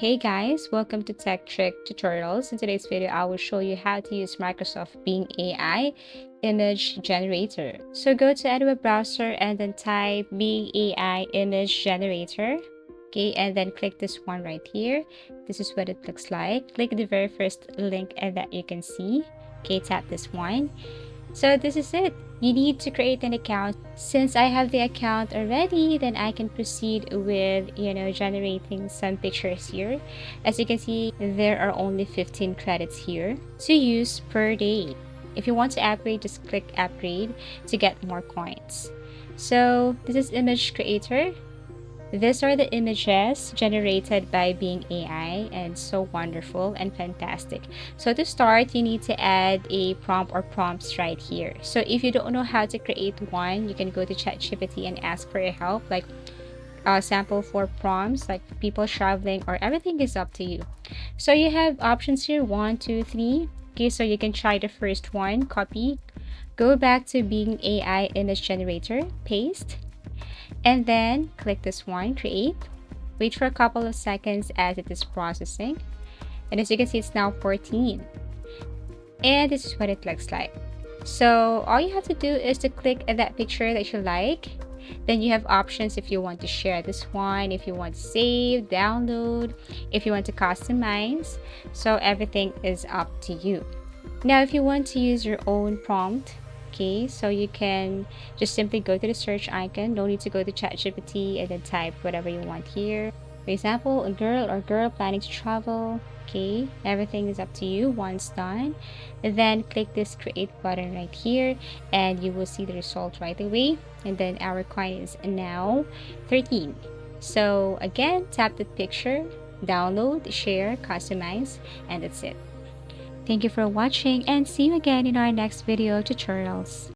Hey guys, welcome to Tech Trick Tutorials. In today's video, I will show you how to use Microsoft Bing AI image generator. So go to any web browser and then type Bing AI image generator. Okay, and then click this one right here. This is what it looks like. Click the very first link that you can see. Okay, tap this one. So this is it. You need to create an account. Since I have the account already, then I can proceed with, generating some pictures here. As you can see, there are only 15 credits here to use per day. If you want to upgrade, just click upgrade to get more coins. So this is image creator. These are the images generated by Bing AI, and so wonderful and fantastic. So to start, you need to add a prompt or prompts right here. So if you don't know how to create one, you can go to ChatGPT and ask for your help, like sample for prompts like people traveling, or everything is up to you. So you have options here, 1, 2, 3. Okay, so you can try the first one, copy, go back to Bing AI image generator, paste, and then click this one, create. Wait for a couple of seconds as it is processing. And as you can see, it's now 14. And this is what it looks like. So all you have to do is to click that picture that you like. Then you have options if you want to share this one, if you want to save, download, if you want to customize. So everything is up to you. Now, if you want to use your own prompt, okay, so you can just simply go to the search icon. No need to go to ChatGPT and then type whatever you want here. For example, a girl planning to travel. Okay, everything is up to you. Once done, then click this create button right here and you will see the result right away. And then our coin is now 13. So again, tap the picture, download, share, customize, and that's it. Thank you for watching and see you again in our next video tutorials.